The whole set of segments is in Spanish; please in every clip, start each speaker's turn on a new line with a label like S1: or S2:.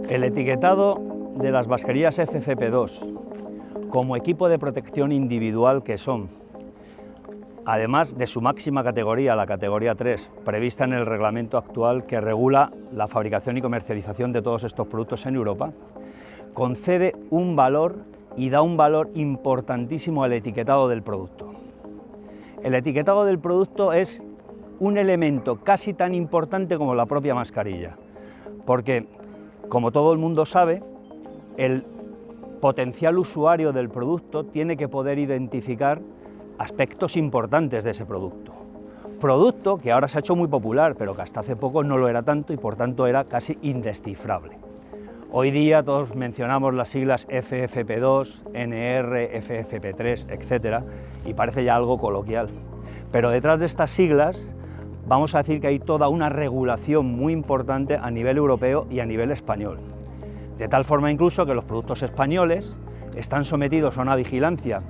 S1: El etiquetado de las mascarillas FFP2 como equipo de protección individual que son, además de su máxima categoría, la categoría 3, prevista en el reglamento actual que regula la fabricación y comercialización de todos estos productos en Europa, concede un valor y da un valor importantísimo al etiquetado del producto. El etiquetado del producto es un elemento casi tan importante como la propia mascarilla, porque, como todo el mundo sabe, el potencial usuario del producto tiene que poder identificar aspectos importantes de ese producto. Producto que ahora se ha hecho muy popular, pero que hasta hace poco no lo era tanto y por tanto era casi indescifrable. Hoy día todos mencionamos las siglas FFP2, NR, FFP3, etc. y parece ya algo coloquial. Pero detrás de estas siglas vamos a decir que hay toda una regulación muy importante a nivel europeo y a nivel español. De tal forma incluso que los productos españoles están sometidos a una vigilancia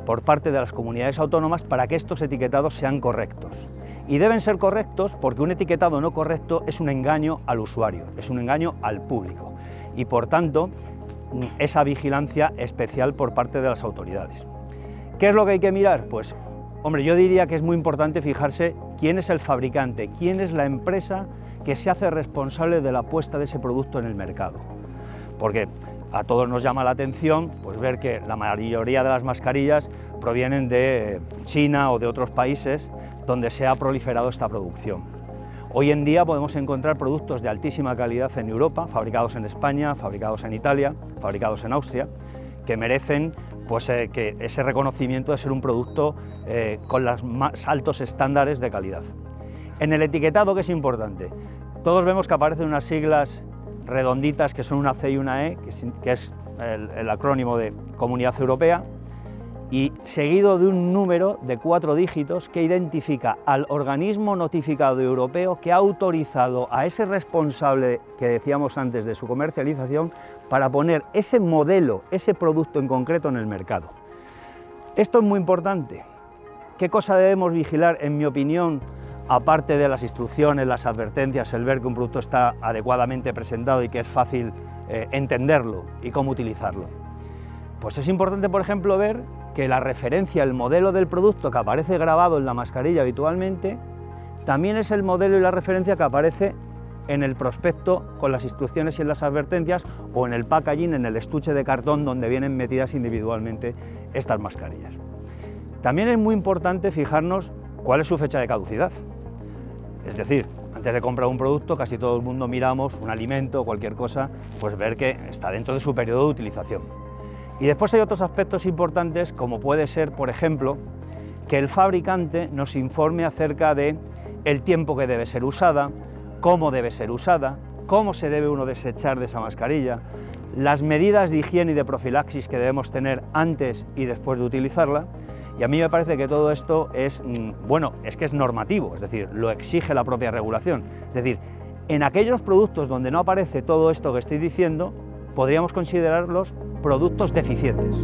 S1: por parte de las comunidades autónomas para que estos etiquetados sean correctos. Y deben ser correctos porque un etiquetado no correcto es un engaño al usuario, es un engaño al público y por tanto esa vigilancia especial por parte de las autoridades. ¿Qué es lo que hay que mirar? Pues hombre, yo diría que es muy importante fijarse quién es el fabricante, quién es la empresa que se hace responsable de la puesta de ese producto en el mercado. Porque a todos nos llama la atención pues, ver que la mayoría de las mascarillas provienen de China o de otros países donde se ha proliferado esta producción. Hoy en día podemos encontrar productos de altísima calidad en Europa, fabricados en España, fabricados en Italia, fabricados en Austria, que merecen pues, que ese reconocimiento de ser un producto con los más altos estándares de calidad. En el etiquetado, ¿qué es importante? Todos vemos que aparecen unas siglas redonditas que son una C y una E, que es el acrónimo de Comunidad Europea, y seguido de un número de 4 dígitos que identifica al organismo notificado europeo que ha autorizado a ese responsable que decíamos antes de su comercialización para poner ese modelo, ese producto en concreto en el mercado. Esto es muy importante. ¿Qué cosa debemos vigilar, en mi opinión, aparte de las instrucciones, las advertencias, el ver que un producto está adecuadamente presentado y que es fácil entenderlo y cómo utilizarlo? Pues es importante, por ejemplo, ver que la referencia, el modelo del producto que aparece grabado en la mascarilla habitualmente, también es el modelo y la referencia que aparece en el prospecto con las instrucciones y en las advertencias o en el packaging, en el estuche de cartón donde vienen metidas individualmente estas mascarillas. También es muy importante fijarnos cuál es su fecha de caducidad. Es decir, antes de comprar un producto casi todo el mundo miramos un alimento o cualquier cosa, pues ver que está dentro de su periodo de utilización. Y después hay otros aspectos importantes como puede ser, por ejemplo, que el fabricante nos informe acerca de el tiempo que debe ser usada, cómo debe ser usada, cómo se debe uno desechar de esa mascarilla, las medidas de higiene y de profilaxis que debemos tener antes y después de utilizarla. Y a mí me parece que todo esto es, bueno, es que es normativo, es decir, lo exige la propia regulación. Es decir, en aquellos productos donde no aparece todo esto que estoy diciendo, podríamos considerarlos productos deficientes.